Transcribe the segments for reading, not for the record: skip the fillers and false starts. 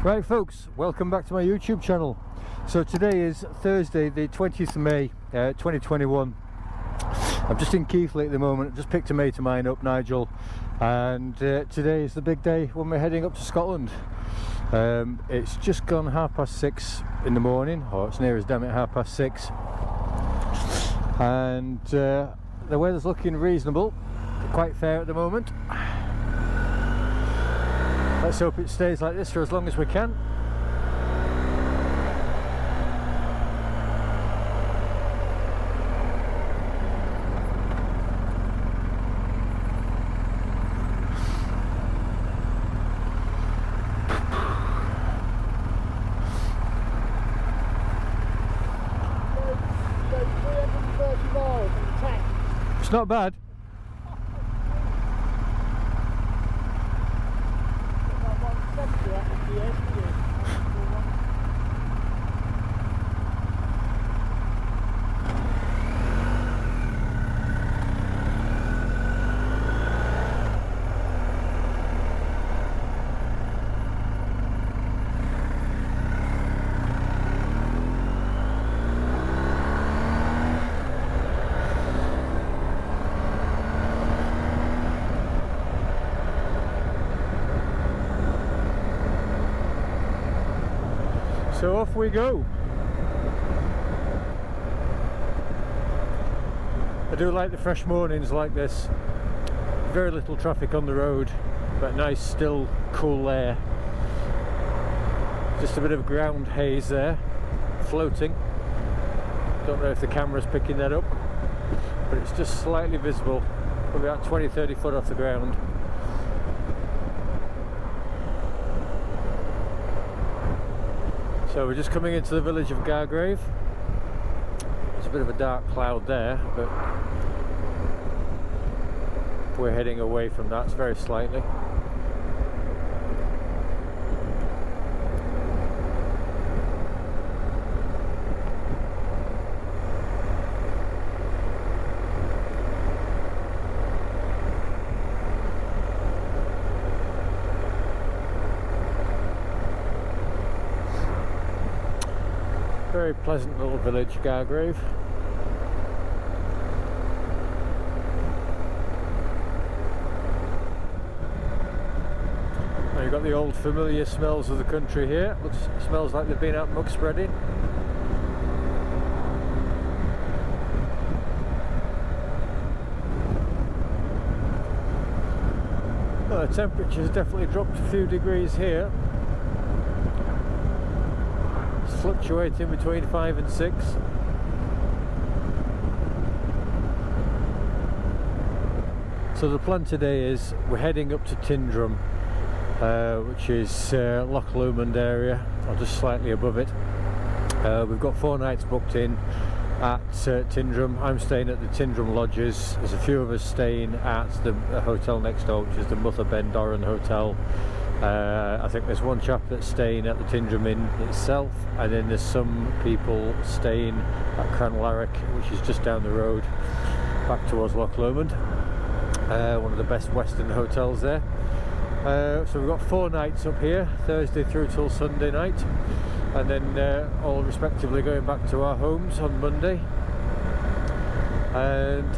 Right folks, welcome back to my YouTube channel. So today is Thursday the 20th of May 2021. I'm just in Keighley at the moment. Just picked a mate of mine up, Nigel, and today is the big day when we're heading up to Scotland. It's just gone 6:30 in the morning, or it's near as damn it 6:30, and the weather's looking reasonable, quite fair at the moment. Let's hope it stays like this for as long as we can. It's not bad. So off we go. I do like the fresh mornings like this. Very little traffic on the road, but nice still cool air. Just a bit of ground haze there, floating. Don't know if the camera's picking that up, but it's just slightly visible, probably about 20-30 foot off the ground. So we're just coming into the village of Gargrave. There's a bit of a dark cloud there, but we're heading away from that very slightly. Very pleasant little village, Gargrave. Now you've got the old familiar smells of the country here. Smells like they've been out mug spreading. Well, the temperature's definitely dropped a few degrees here. Fluctuating between 5 and 6. So the plan today is we're heading up to Tyndrum, which is Loch Lomond area, or just slightly above it. We've got 4 nights booked in at Tyndrum. I'm staying at the Tyndrum Lodges. There's a few of us staying at the hotel next door, which is the Mother Ben Doran Hotel. I think there's one chap that's staying at the Tyndrum Inn itself, and then there's some people staying at Cranlarrick, which is just down the road back towards Loch Lomond. One of the best western hotels there. So we've got 4 nights up here, Thursday through till Sunday night, and then all respectively going back to our homes on Monday. And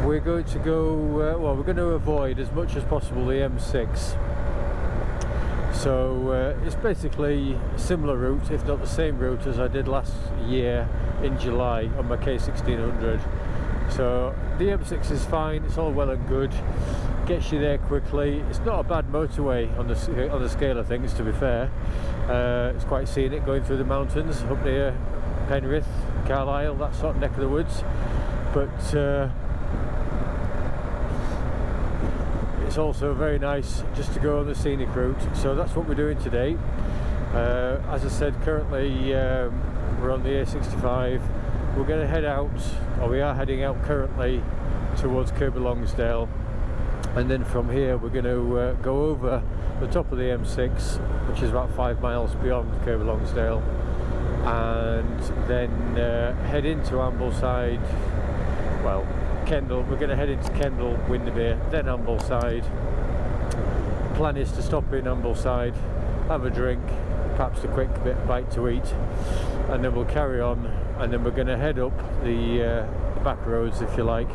we're going to go, well, we're going to avoid as much as possible the M6. So it's basically a similar route, if not the same route as I did last year in July on my K1600. So the M6 is fine, it's all well and good, gets you there quickly. It's not a bad motorway on the scale of things, to be fair. It's quite scenic going through the mountains up near Penrith, Carlisle, that sort of neck of the woods. But it's also very nice just to go on the scenic route, so that's what we're doing today. As I said, currently we're on the A65. We're going to head out, or we are heading out currently towards Kirby Longsdale, and then from here we're going to go over the top of the M6, which is about 5 miles beyond Kirby Longsdale, and then head into Ambleside, well, Kendal. We're going to head into Kendal, Windermere, then Ambleside, plan is to stop in Ambleside, have a drink, perhaps a quick bite to eat, and then we'll carry on, and then we're going to head up the back roads, if you like,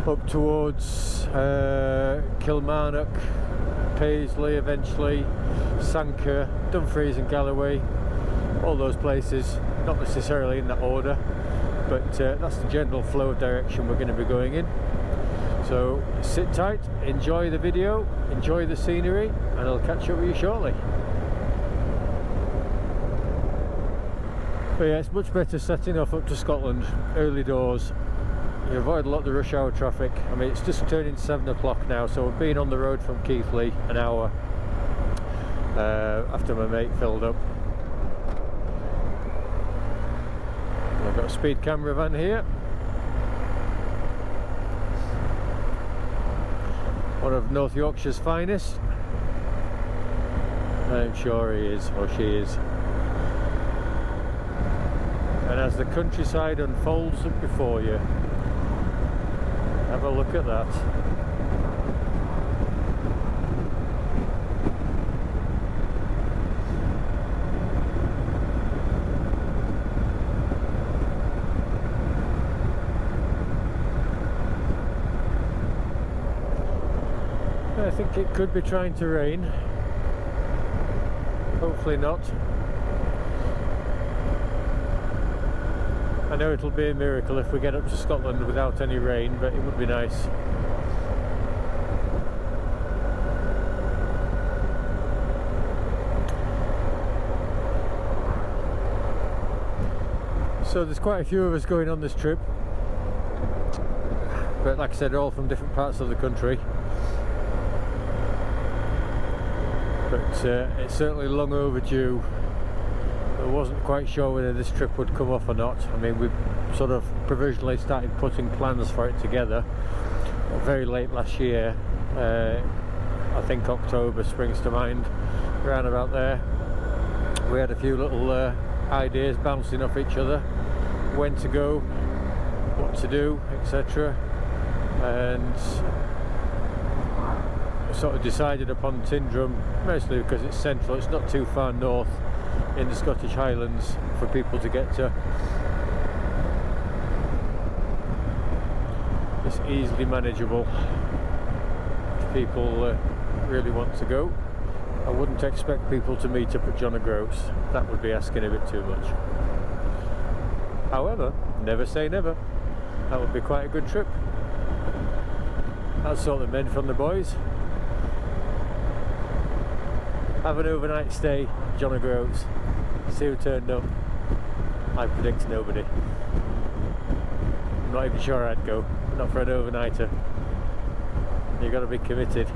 up towards Kilmarnock, Paisley eventually, Sanker, Dumfries and Galloway, all those places, not necessarily in that order, but that's the general flow of direction we're going to be going in. So sit tight, enjoy the video, enjoy the scenery, and I'll catch up with you shortly. But yeah, it's much better setting off up to Scotland early doors. You avoid a lot of the rush hour traffic. I mean, it's just turning 7 o'clock now, so we've been on the road from Keighley an hour after my mate filled up. And I've got a speed camera van here. One of North Yorkshire's finest. I'm sure he is, or she is. And as the countryside unfolds up before you, have a look at that. I think it could be trying to rain. Hopefully not. I know it'll be a miracle if we get up to Scotland without any rain, but it would be nice. So there's quite a few of us going on this trip, but like I said, all from different parts of the country. But it's certainly long overdue. I wasn't quite sure whether this trip would come off or not. I mean, we sort of provisionally started putting plans for it together very late last year. I think October springs to mind, around about there. We had a few little ideas bouncing off each other, when to go, what to do, etc. And sort of decided upon Tyndrum, mostly because it's central, it's not too far north in the Scottish Highlands for people to get to. It's easily manageable if people really want to go. I wouldn't expect people to meet up at John O'Groats. That would be asking a bit too much. However, never say never. That would be quite a good trip. I'd sort the men from the boys. Have an overnight stay at John O'Groats. See who turned up. I predict nobody. I'm not even sure I'd go. Not for an overnighter. You've got to be committed.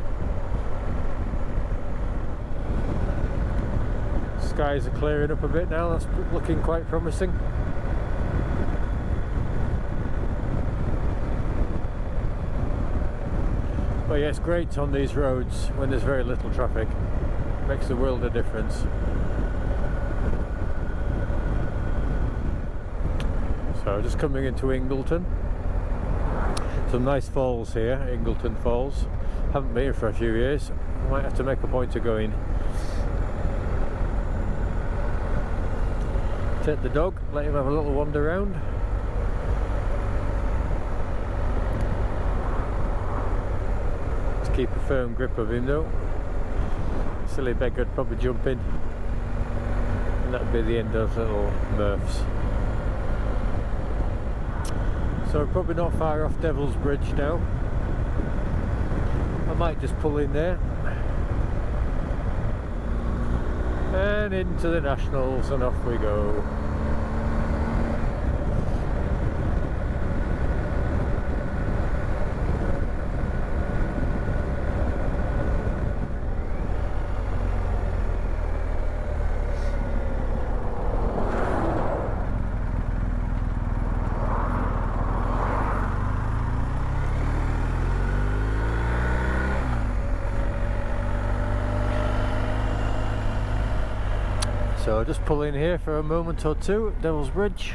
Skies are clearing up a bit now. That's looking quite promising. But yeah, it's great on these roads when there's very little traffic. Makes the world a difference. So just coming into Ingleton. Some nice falls here, Ingleton Falls. Haven't been here for a few years. Might have to make a point of going. Take the dog, let him have a little wander around. To keep a firm grip of him though. Silly beggar'd probably jump in, and that'd be the end of little Murphs. So we're probably not far off Devil's Bridge now. I might just pull in there and into the Nationals, and off we go. So just pull in here for a moment or two at Devil's Bridge.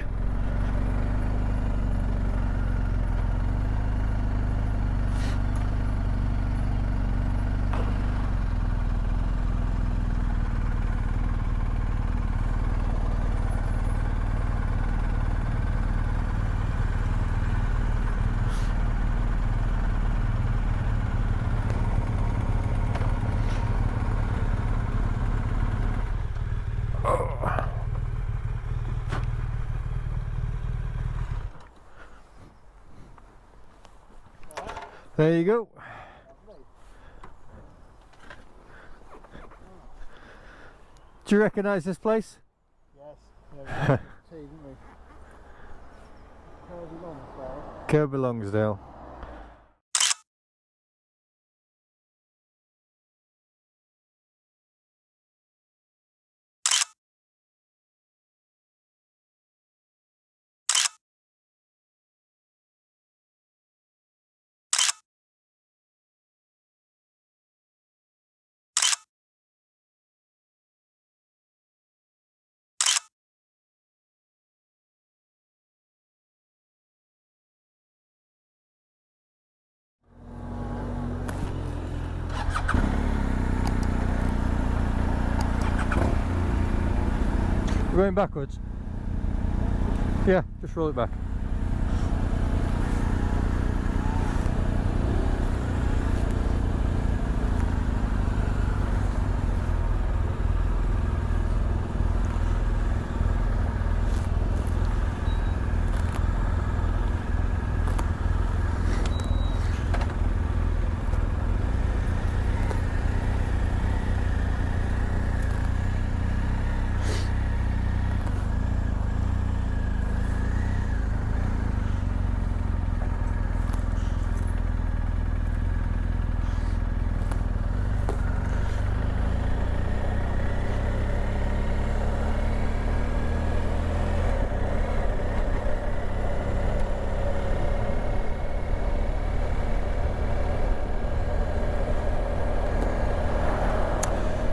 There you go. Do you recognise this place? Yes. Yeah, we didn't we? Kirby Longsdale. We're going backwards. Yeah, just roll it back.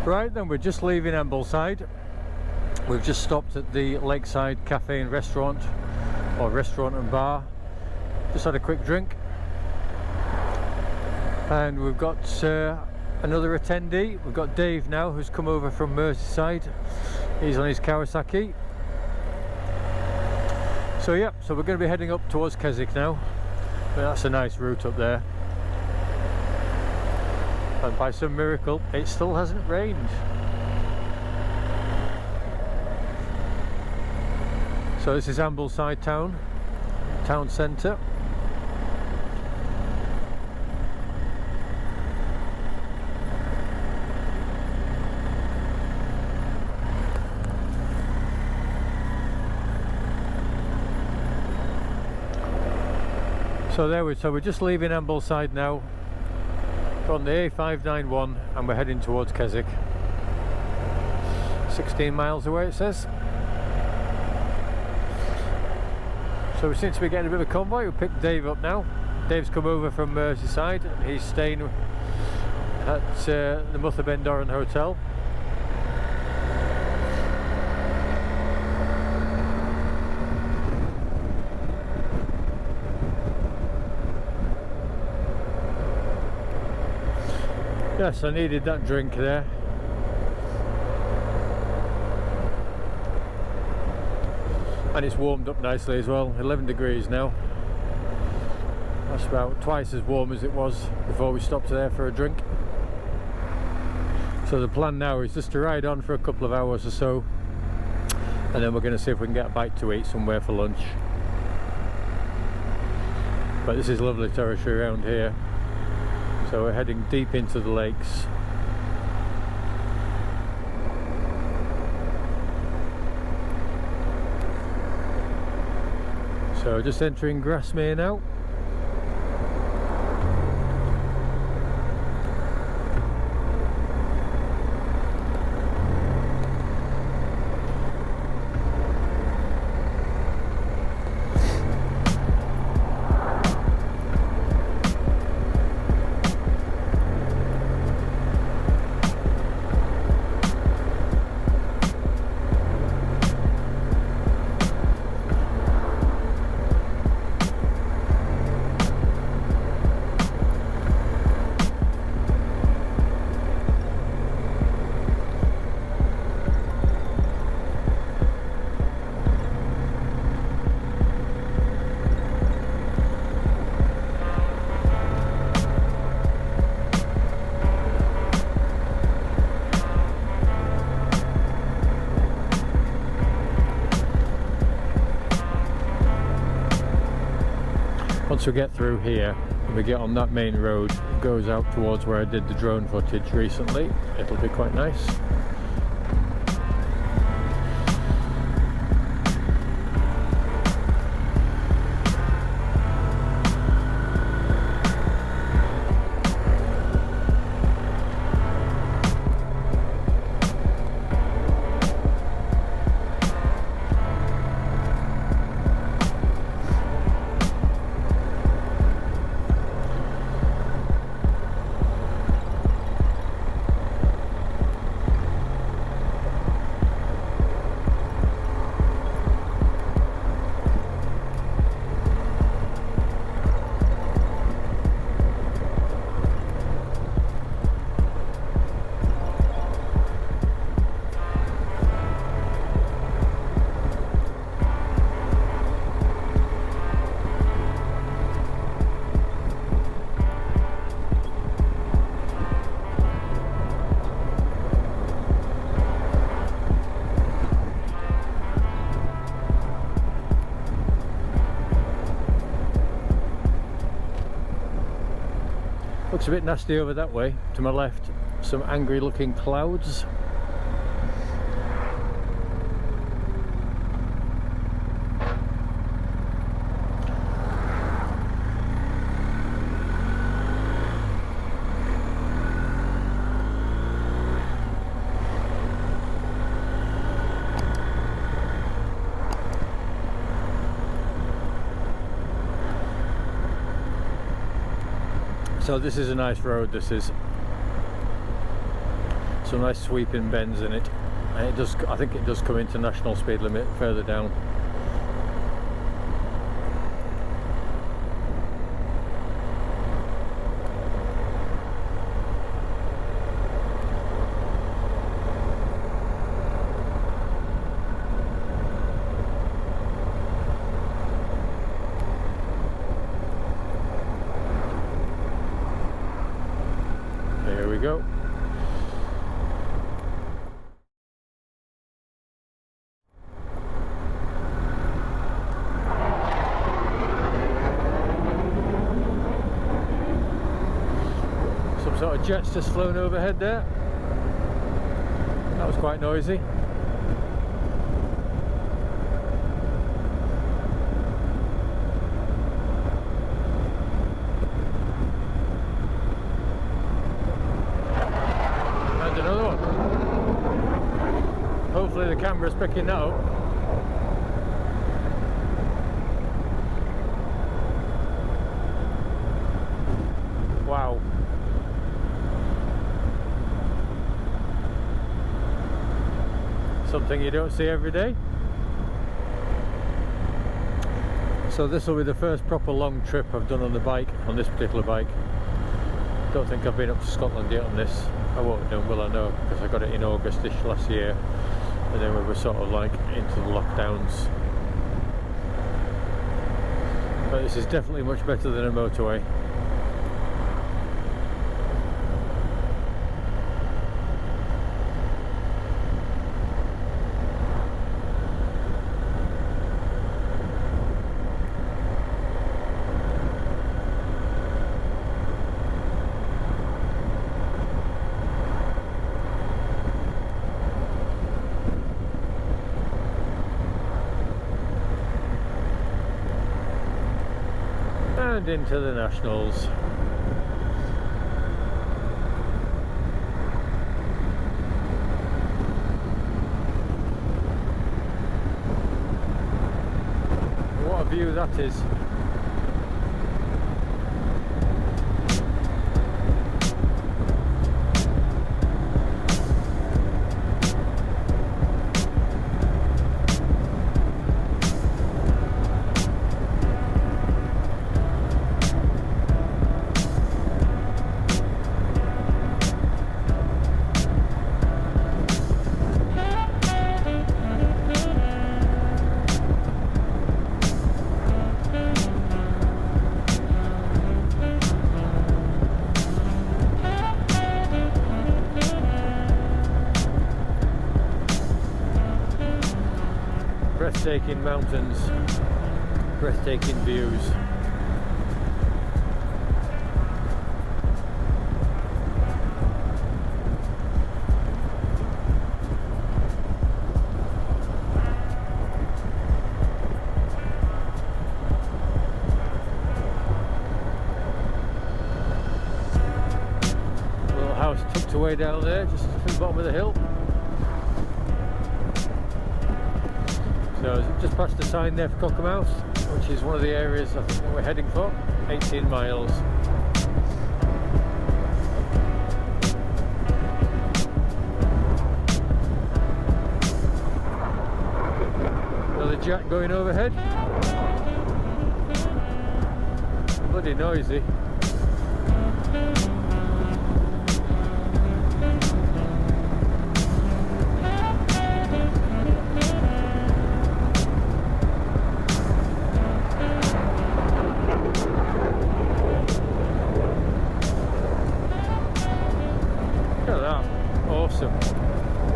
Right then, we're just leaving Ambleside. We've just stopped at the Lakeside Cafe and Restaurant, or restaurant and bar. Just had a quick drink. And we've got another attendee. We've got Dave now, who's come over from Merseyside. He's on his Kawasaki. So yeah, so we're going to be heading up towards Keswick now. But that's a nice route up there. And by some miracle, it still hasn't rained. So this is Ambleside town centre. So we're just leaving Ambleside now. On the A591 and we're heading towards Keswick. 16 miles away it says. So we seem to be getting a bit of a convoy. We'll pick Dave up now. Dave's come over from Merseyside. He's staying at the Mutha Bendoran Hotel. Yes, I needed that drink there. And it's warmed up nicely as well. 11 degrees now. That's about twice as warm as it was before we stopped there for a drink. So the plan now is just to ride on for a couple of hours or so, and then we're going to see if we can get a bite to eat somewhere for lunch. But this is lovely territory around here. So we're heading deep into the lakes. So just entering Grasmere now. Once we get through here and we get on that main road, it goes out towards where I did the drone footage recently. It'll be quite nice. Looks a bit nasty over that way. To my left, some angry looking clouds. So this is a nice road, this is. Some nice sweeping bends in it. And it does, I think it does come into national speed limit further down. Here we go. Some sort of jet's just flown overhead there. That was quite noisy. Hopefully the camera's picking that up. Wow. Something you don't see every day. So this will be the first proper long trip I've done on the bike, on this particular bike. Don't think I've been up to Scotland yet on this. I won't have done, will I? No, because I got it in August-ish last year. And then we were sort of like into the lockdowns. But this is definitely much better than a motorway. And into the Nationals. What a view that is. Breathtaking mountains, breathtaking views. motorway down there, just to the bottom of the hill. So just past the sign there for Cockermouth, which is one of the areas I think that we're heading for. 18 miles. Another jack going overhead. Bloody noisy.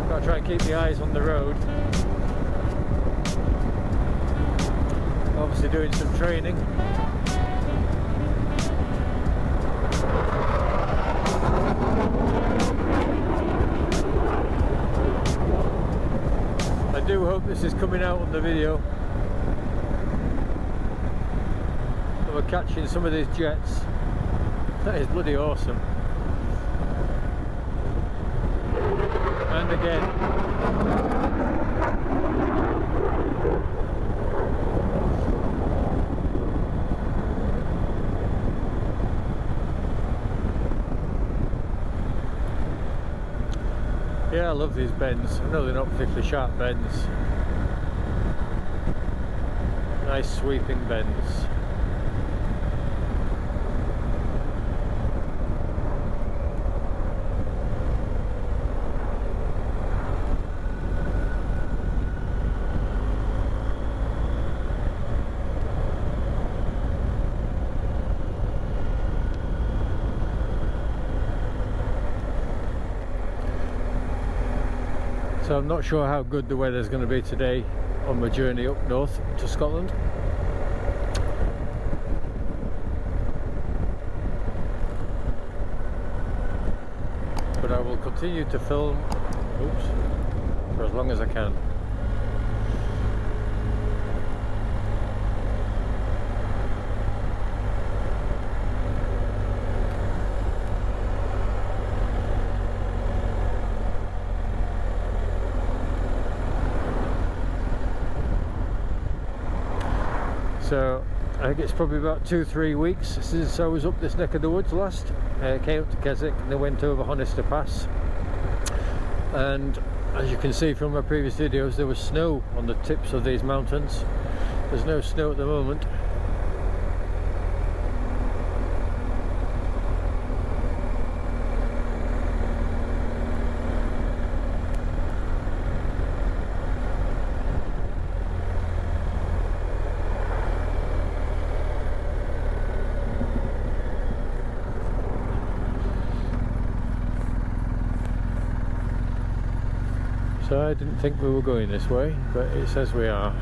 Gotta try and keep the eyes on the road. Obviously doing some training. I do hope this is coming out on the video. And we're catching some of these jets. That is bloody awesome. And again. Yeah, I love these bends. I know they're not particularly sharp bends. Nice sweeping bends. So I'm not sure how good the weather is going to be today on my journey up north to Scotland. But I will continue to film, for as long as I can. So I think it's probably about 2-3 weeks since I was up this neck of the woods last. Came up to Keswick and then went over Honister Pass, and as you can see from my previous videos, there was snow on the tips of these mountains. There's no snow at the moment. So I didn't think we were going this way, but it says we are.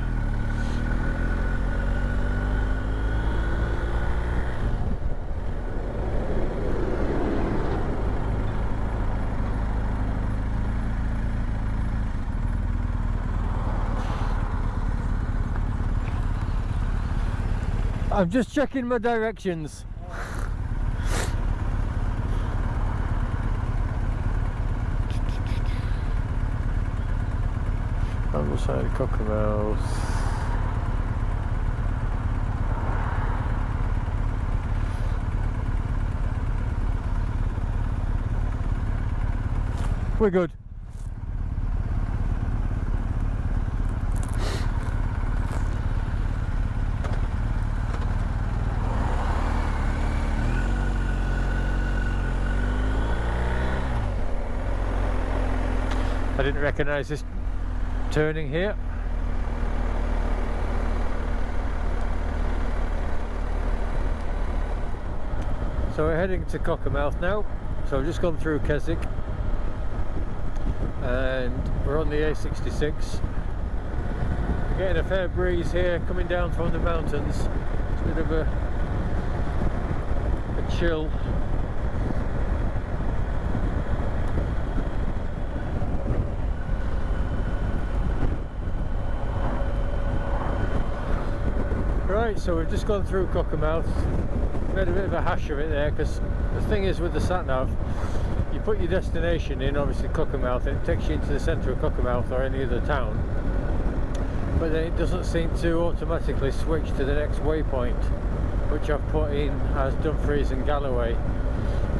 I'm just checking my directions. Ambleside, Cockermouth. We're good. I didn't recognise this turning here. So we're heading to Cockermouth now. So I've just gone through Keswick and we're on the A66. We're getting a fair breeze here coming down from the mountains. It's a bit of a chill. Right, so we've just gone through Cockermouth. Made a bit of a hash of it there, because the thing is with the sat-nav, you put your destination in, obviously Cockermouth, and it takes you into the centre of Cockermouth or any other town, but then it doesn't seem to automatically switch to the next waypoint, which I've put in as Dumfries and Galloway.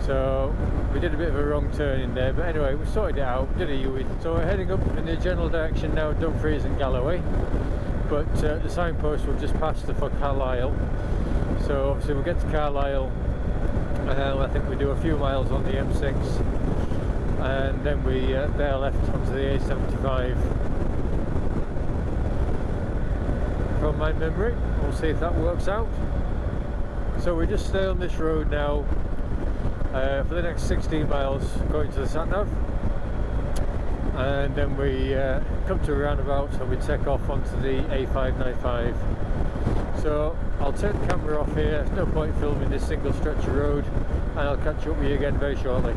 So we did a bit of a wrong turn in there, but anyway, we sorted it out, did a U-in. So we're heading up in the general direction now, Dumfries and Galloway, but the signpost will just pass for Carlisle. So obviously we'll get to Carlisle, I think we do a few miles on the M6, and then we bear left onto the A75 from my memory. We'll see if that works out. So we just stay on this road now for the next 16 miles going to the sat-nav, and then we come to a roundabout and we take off onto the A595. So I'll take the camera off here, there's no point filming this single stretch of road, and I'll catch up with you again very shortly.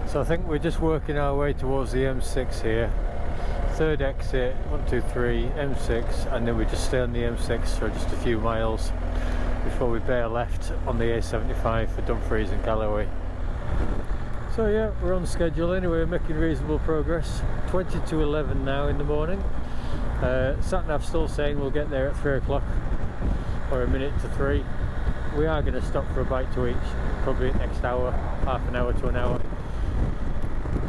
So I think we're just working our way towards the M6 here. Third exit, 1, 2, 3, M6, and then we just stay on the M6 for just a few miles before we bear left on the A75 for Dumfries and Galloway. So yeah, we're on schedule anyway, we're making reasonable progress. 20 to 11 now in the morning. Sat-nav's still saying we'll get there at 3 o'clock, or a minute to 3. We are going to stop for a bite to eat, probably next hour, half an hour to an hour.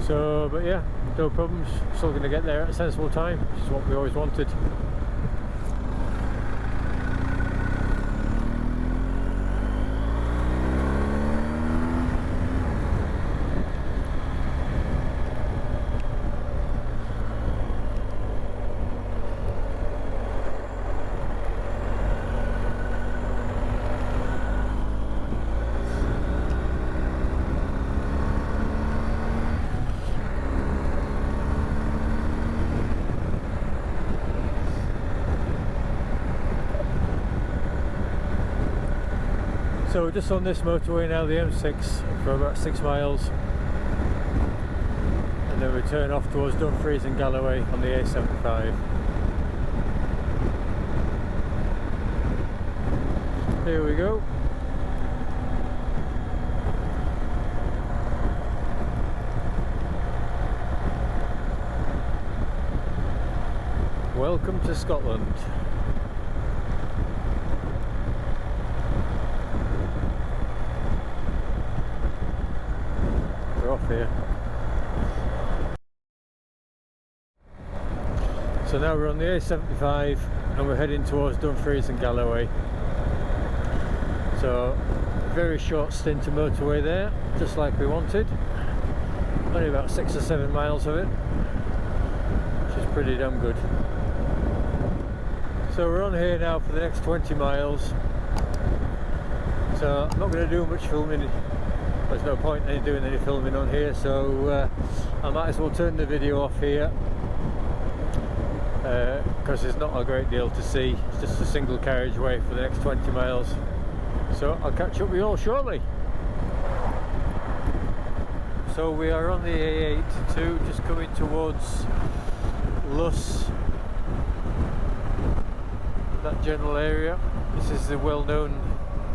So, but yeah, no problems, still going to get there at a sensible time, which is what we always wanted. So we're just on this motorway now, the M6, for about 6 miles, and then we turn off towards Dumfries and Galloway on the A75. Here we go. Welcome to Scotland. Off here. So now we're on the A75 and we're heading towards Dumfries and Galloway. So very short stint of motorway there, just like we wanted. Only about 6 or 7 miles of it, which is pretty damn good. So we're on here now for the next 20 miles. So I'm not going to do much filming. There's no point in doing any filming on here, so I might as well turn the video off here, because there's not a great deal to see. It's just a single carriageway for the next 20 miles. So I'll catch up with you all shortly. So we are on the A82, just coming towards Lochalsh, that general area. This is the well-known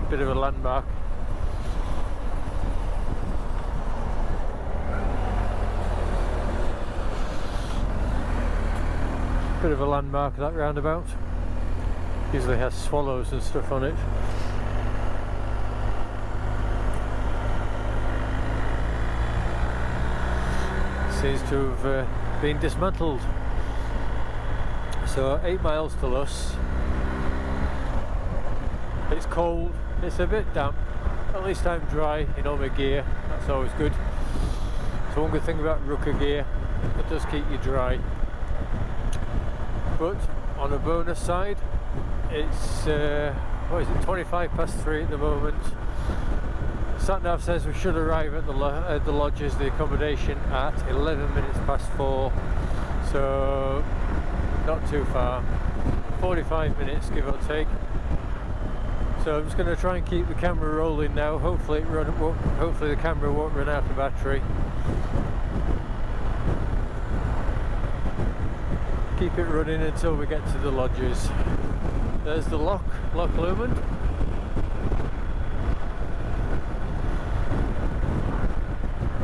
bit of a landmark. Bit of a landmark, that roundabout. Usually has swallows and stuff on it. Seems to have been dismantled. So 8 miles to Lochalsh. It's cold, it's a bit damp. At least I'm dry in all my gear, that's always good. So one good thing about Rucker gear, it does keep you dry. But on a bonus side, it's what is it, 25 past 3 at the moment. Sat-nav says we should arrive at the lodges, the accommodation, at 11 minutes past 4, so not too far, 45 minutes give or take. So I'm just going to try and keep the camera rolling now. Hopefully the camera won't run out of battery. Keep it running until we get to the lodges. There's the Loch Lomond.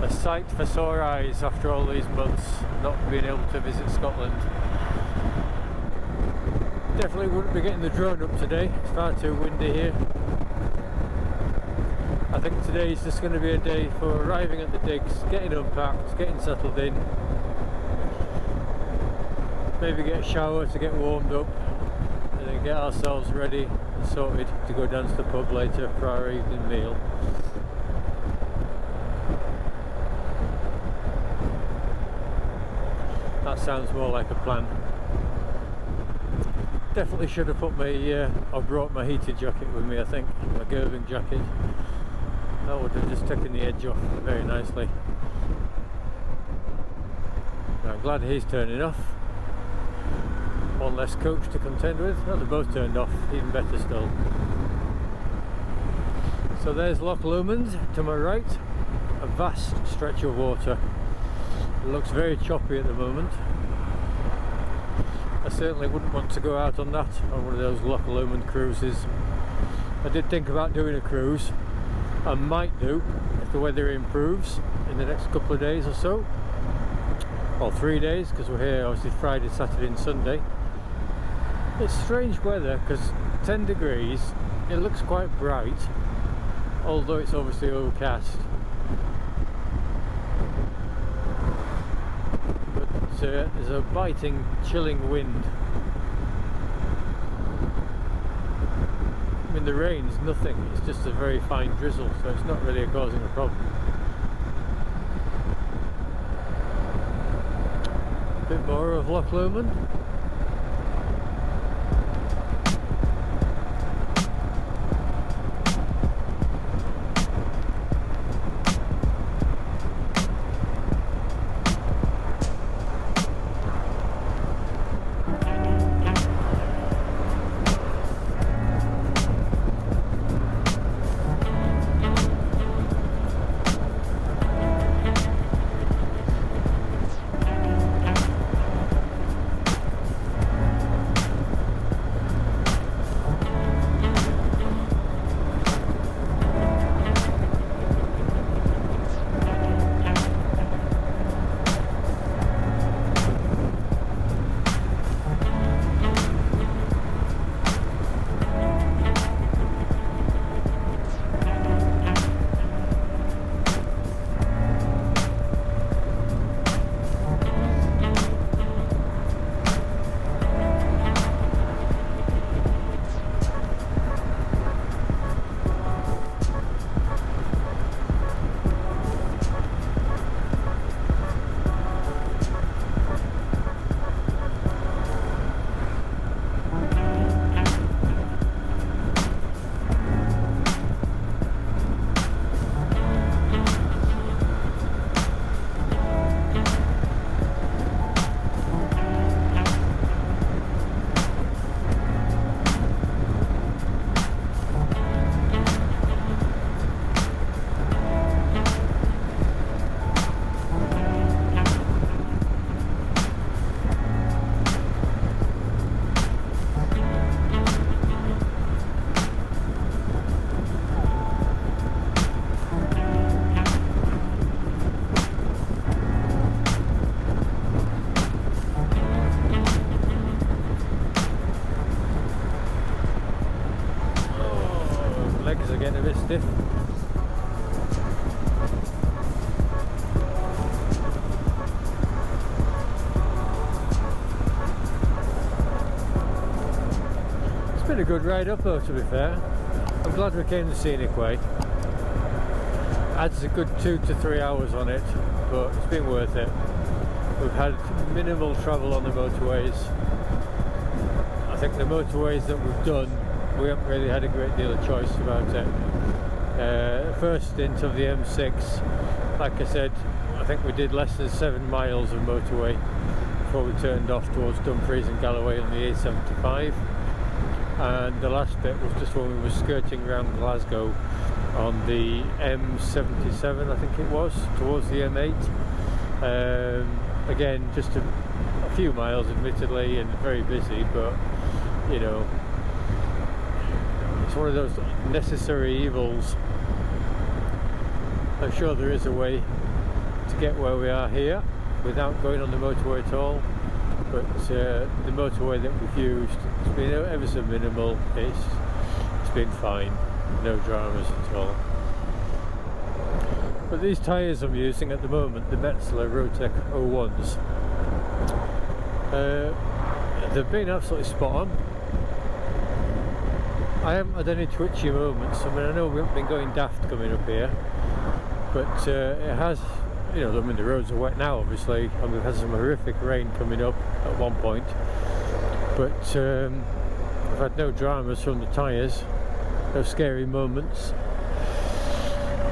A sight for sore eyes after all these months not being able to visit Scotland. Definitely wouldn't be getting the drone up today, it's far too windy here. I think today is just going to be a day for arriving at the digs, getting unpacked, getting settled in, maybe get a shower to get warmed up, and then get ourselves ready and sorted to go down to the pub later for our evening meal. That sounds more like a plan. Definitely should have put my, or brought my heated jacket with me, I think, my Gargrave jacket. That would have just taken the edge off very nicely. I'm glad he's turning off. One less coach to contend with. Oh, they're both turned off, even better still. So there's Loch Lomond to my right, a vast stretch of water. It looks very choppy at the moment. I certainly wouldn't want to go out on that on one of those Loch Lomond cruises. I did think about doing a cruise. I might do if the weather improves in the next couple of days or so, or 3 days, because we're here obviously Friday, Saturday and Sunday. It's strange weather because 10 degrees, it looks quite bright, although it's obviously overcast. But there's a biting, chilling wind. I mean, the rain's nothing, it's just a very fine drizzle, so it's not really causing a problem. A bit more of Loch Lomond. Stiff. It's been a good ride up though, to be fair. I'm glad we came the scenic way. Adds a good 2 to 3 hours on it, but it's been worth it. We've had minimal travel on the motorways. I think the motorways that we've done, we haven't really had a great deal of choice about it. First stint of the M6, like I said, I think we did less than 7 miles of motorway before we turned off towards Dumfries and Galloway on the A75, and the last bit was just when we were skirting around Glasgow on the M77, I think it was, towards the M8. Again, just a few miles admittedly and very busy, but you know, it's one of those necessary evils. I'm sure there is a way get where we are here without going on the motorway at all, but the motorway that we've used, it's been ever so minimal. It's been fine, no dramas at all. But these tyres I'm using at the moment, the Metzeler Rotec 01s, they've been absolutely spot on. I haven't had any twitchy moments. I mean, I know we haven't been going daft coming up here, but it has, you know, I mean, the roads are wet now obviously, and we've had some horrific rain coming up at one point, but I've had no dramas from the tyres, no scary moments,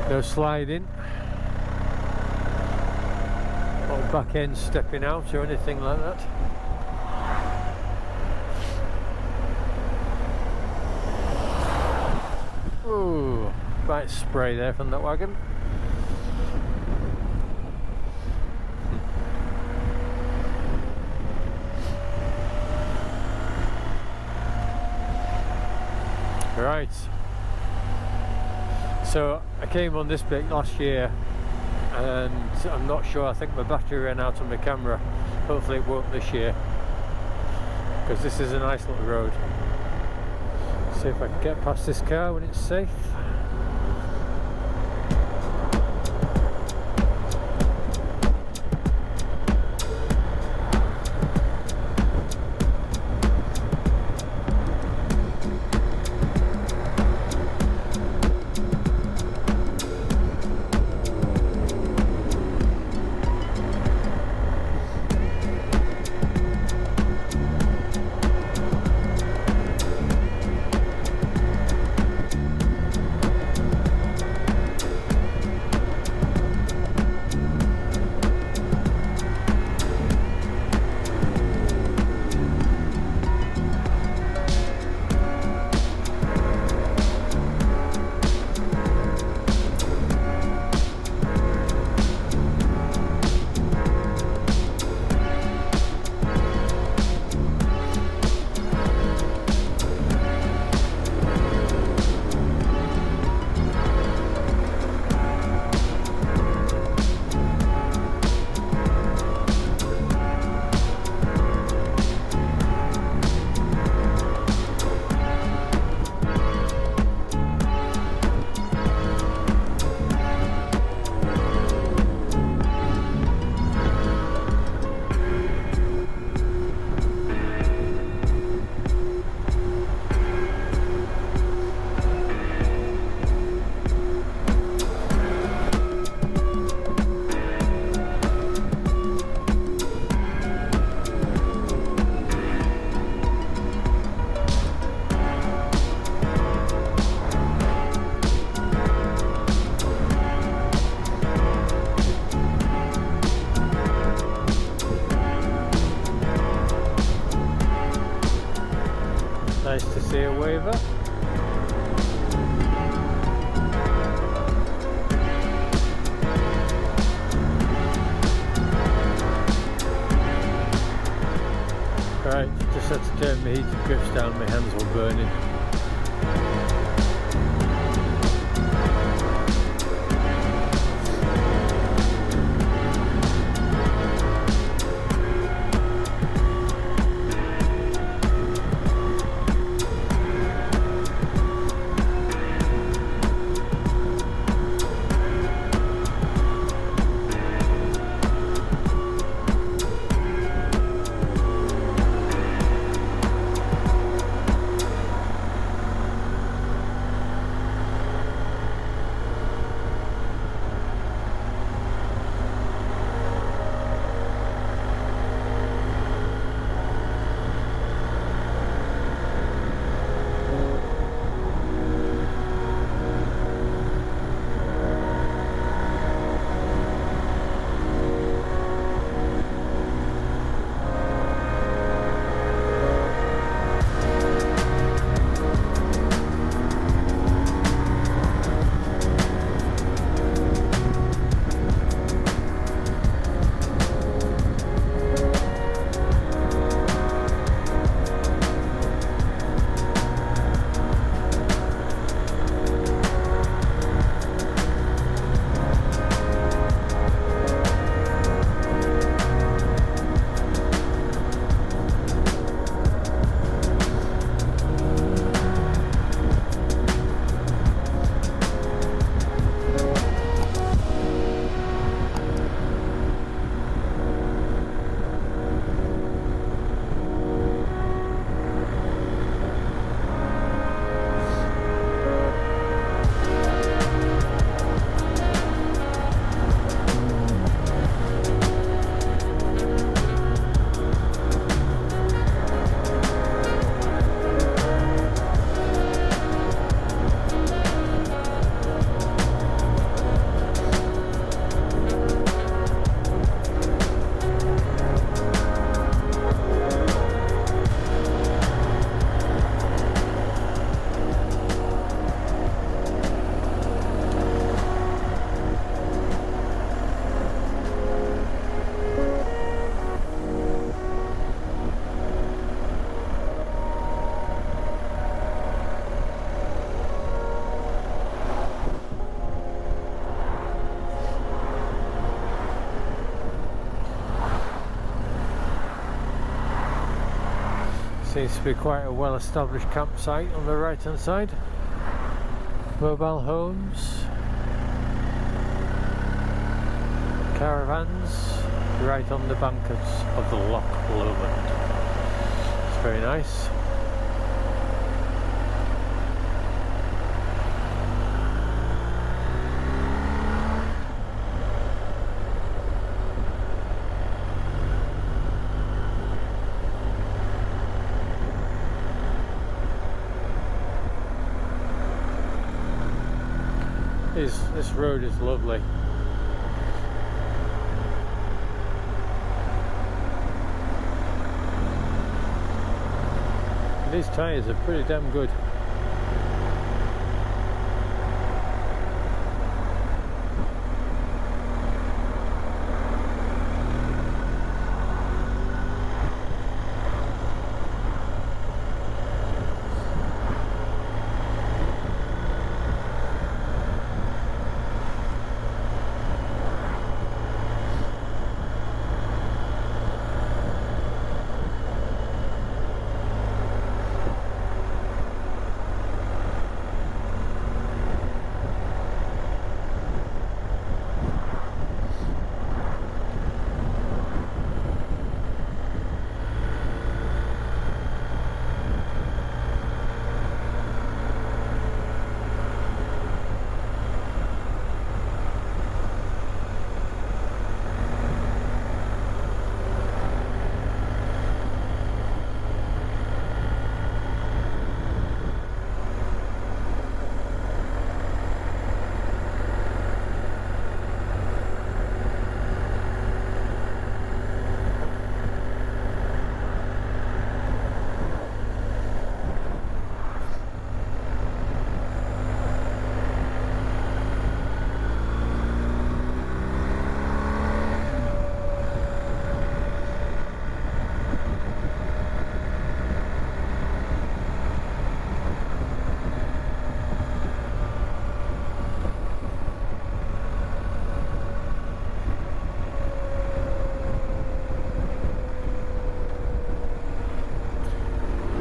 no sliding, or back end stepping out or anything like that. Ooh, right spray there from that wagon. Right, so I came on this bit last year and I'm not sure, I think my battery ran out on my camera. Hopefully it won't this year, because this is a nice little road. See if I can get past this car when it's safe. Nice to see a waiver. Right, just had to turn my heated grips down, my hands were burning. Seems to be quite a well-established campsite on the right hand side. Mobile homes, caravans, right on the banks of the Loch Lomond. It's very nice. This road is lovely. These tyres are pretty damn good.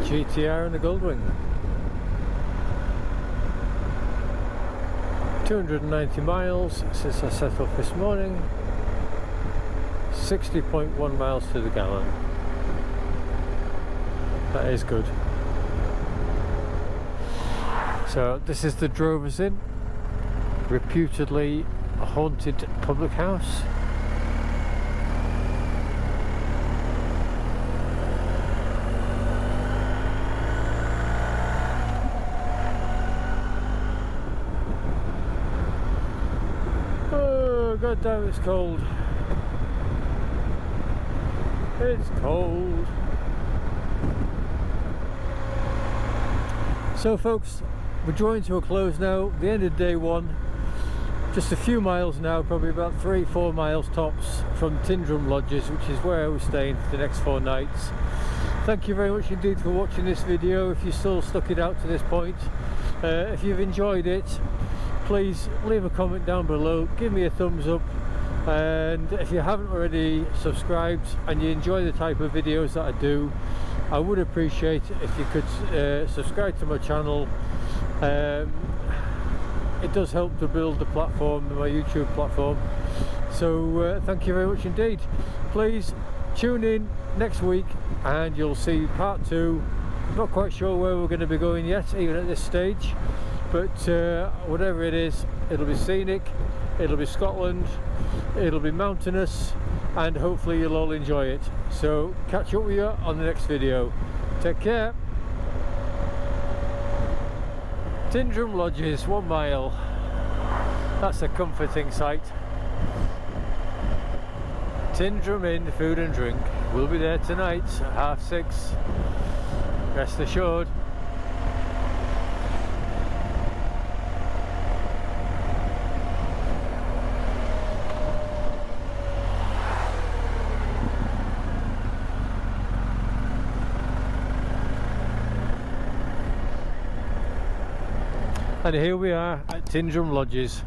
GTR and the Goldwing. 290 miles since I set off this morning. 60.1 miles to the gallon. That is good. So this is the Drovers Inn, reputedly a haunted public house. God damn, it's cold. It's cold. So folks, we're drawing to a close now. The end of day one. Just a few miles now, probably about 3-4 miles tops from Tyndrum Lodges, which is where we're staying for the next 4 nights. Thank you very much indeed for watching this video. If you still stuck it out to this point, if you've enjoyed it, please leave a comment down below, give me a thumbs up, and if you haven't already subscribed and you enjoy the type of videos that I do, I would appreciate it if you could subscribe to my channel. It does help to build the platform, my YouTube platform. So thank you very much indeed. Please tune in next week and you'll see part 2. Not quite sure where we're going to be going yet, even at this stage. But whatever it is, it'll be scenic, it'll be Scotland, it'll be mountainous, and hopefully you'll all enjoy it. So catch up with you on the next video. Take care. Tyndrum Lodges, 1 mile. That's a comforting sight. Tyndrum Inn, food and drink. We'll be there tonight at 6:30. Rest assured. And here we are at Tyndrum Lodges.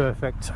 Perfect.